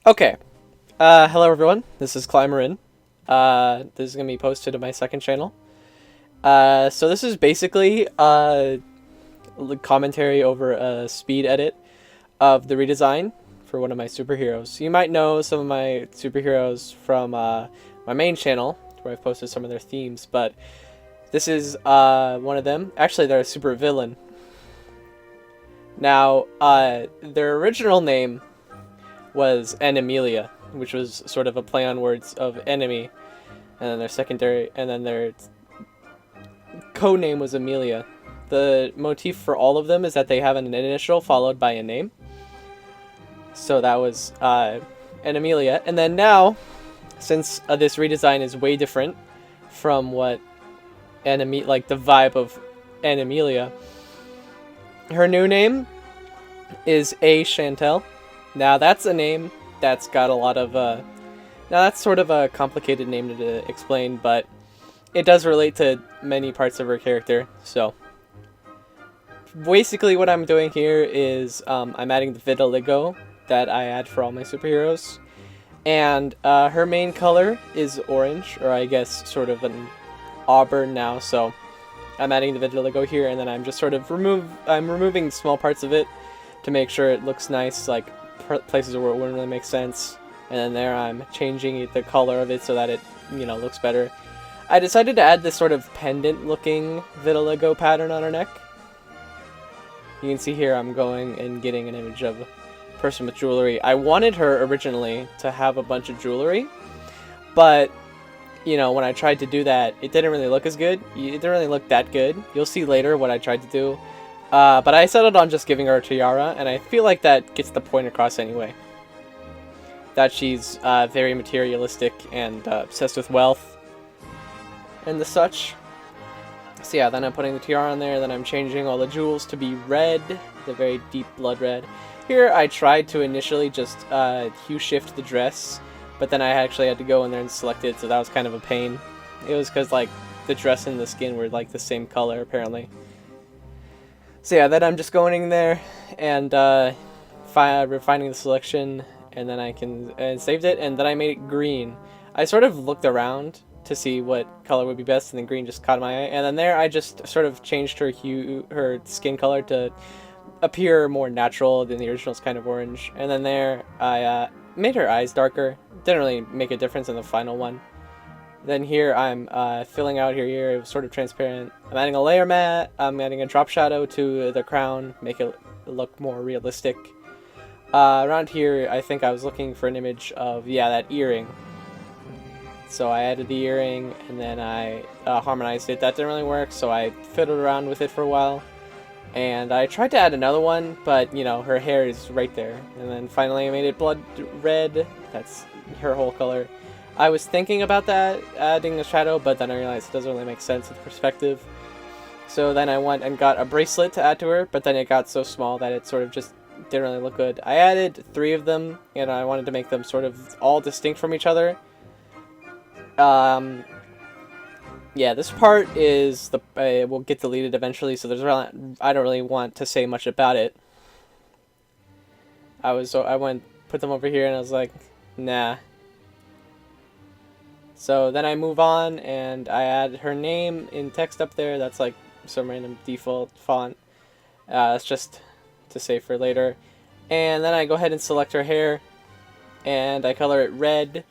Okay. Hello everyone. This is Climberin. This is gonna be posted to my second channel. So this is basically commentary over a speed edit of the redesign for one of my superheroes. You might know some of my superheroes from my main channel, where I've posted some of their themes, but this is one of them. Actually, they're a supervillain. Now, their original name was Emelia, which was sort of a play on words of enemy, and then their secondary, and then their code name was Emelia. The motif for all of them is that they have an initial followed by a name. So that was an Emelia, and then now, since this redesign is way different from what like the vibe of Emelia, her new name is Chantelle. Now that's a name that's got a lot of now that's sort of a complicated name to explain, but it does relate to many parts of her character. So basically what I'm doing here is I'm adding the vitiligo that I add for all my superheroes, and her main color is orange, or I guess sort of an auburn now, so I'm adding the vitiligo here, and then I'm just sort of removing small parts of it to make sure it looks nice, like places where it wouldn't really make sense, and then there I'm changing the color of it so that it, you know, looks better. I decided to add this sort of pendant looking vitiligo pattern on her neck. You can see here I'm going and getting an image of a person with jewelry. I wanted her originally to have a bunch of jewelry, but you know, when I tried to do that, it didn't really look as good. It didn't really look that good. You'll see later what I tried to do. But I settled on just giving her a tiara, and I feel like that gets the point across anyway. That she's very materialistic and obsessed with wealth and the such. So yeah, then I'm putting the tiara on there, then I'm changing all the jewels to be red, the very deep blood red. Here I tried to initially just hue shift the dress, but then I actually had to go in there and select it, so that was kind of a pain. It was because like the dress and the skin were like the same color apparently. So yeah, then I'm just going in there and refining the selection, and then I can saved it, and then I made it green. I sort of looked around to see what color would be best, and then green just caught my eye. And then there I just sort of changed her her skin color to appear more natural than the original's kind of orange. And then there I made her eyes darker. Didn't really make a difference in the final one. Then here I'm filling out here, it was sort of transparent. I'm adding a layer matte, I'm adding a drop shadow to the crown, make it look more realistic. Around here I think I was looking for an image of, yeah, that earring. So I added the earring, and then I harmonized it. That didn't really work, so I fiddled around with it for a while. And I tried to add another one, but you know, her hair is right there. And then finally I made it blood red, that's her whole color. I was thinking about that, adding a shadow, but then I realized it doesn't really make sense with perspective. So then I went and got a bracelet to add to her, but then it got so small that it sort of just didn't really look good. I added 3 of them, and I wanted to make them sort of all distinct from each other. Yeah, this part is will get deleted eventually, so I don't really want to say much about it. I put them over here, and I was like, nah. So then I move on, and I add her name in text up there. That's like some random default font. That's just to save for later. And then I go ahead and select her hair, and I color it red.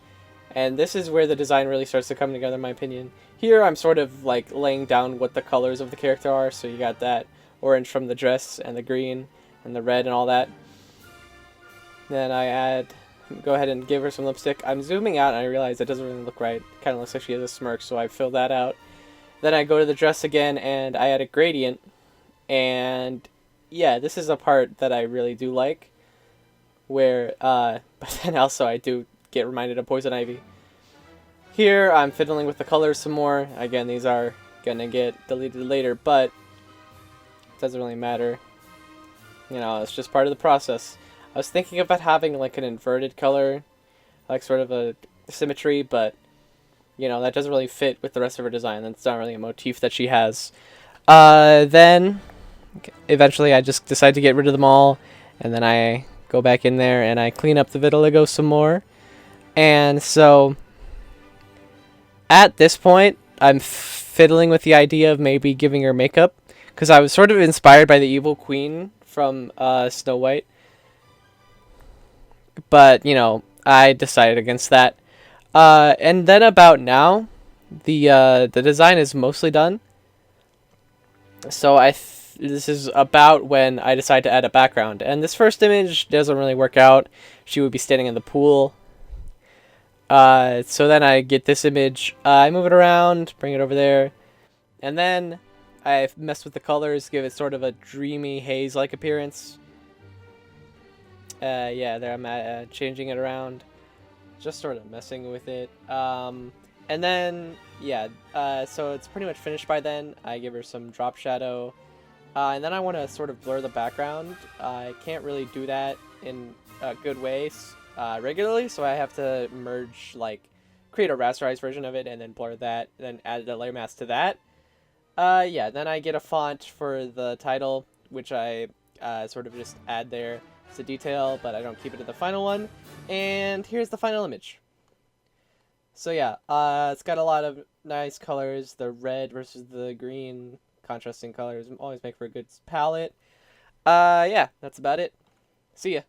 And this is where the design really starts to come together, in my opinion. Here I'm sort of like laying down what the colors of the character are. So you got that orange from the dress, and the green, and the red, and all that. Then I go ahead and give her some lipstick. I'm zooming out and I realize it doesn't really look right. It kind of looks like she has a smirk, so I fill that out. Then I go to the dress again and I add a gradient. And yeah, this is a part that I really do like, where but then also I do get reminded of Poison Ivy. Here I'm fiddling with the colors some more. Again, these are gonna get deleted later, but it doesn't really matter. You know, it's just part of the process. I was thinking about having like an inverted color, like sort of a symmetry, but you know, that doesn't really fit with the rest of her design. That's not really a motif that she has. Then eventually I just decide to get rid of them all, and then I go back in there and I clean up the vitiligo some more. And so at this point, I'm fiddling with the idea of maybe giving her makeup, because I was sort of inspired by the evil queen from Snow White. But, you know, I decided against that. And then about now, the design is mostly done. So this is about when I decide to add a background. And this first image doesn't really work out. She would be standing in the pool. So then I get this image. I move it around, bring it over there. And then I mess with the colors, give it sort of a dreamy haze-like appearance. Yeah, there I'm changing it around. Just sort of messing with it. And then, yeah, so it's pretty much finished by then. I give her some drop shadow. And then I want to sort of blur the background. I can't really do that in a good way regularly, so I have to merge, like, create a rasterized version of it and then blur that, then add a layer mask to that. Yeah, then I get a font for the title, which I sort of just add there. It's a detail, but I don't keep it in the final one. And here's the final image. So yeah, it's got a lot of nice colors. The red versus the green contrasting colors always make for a good palette. Yeah, that's about it. See ya.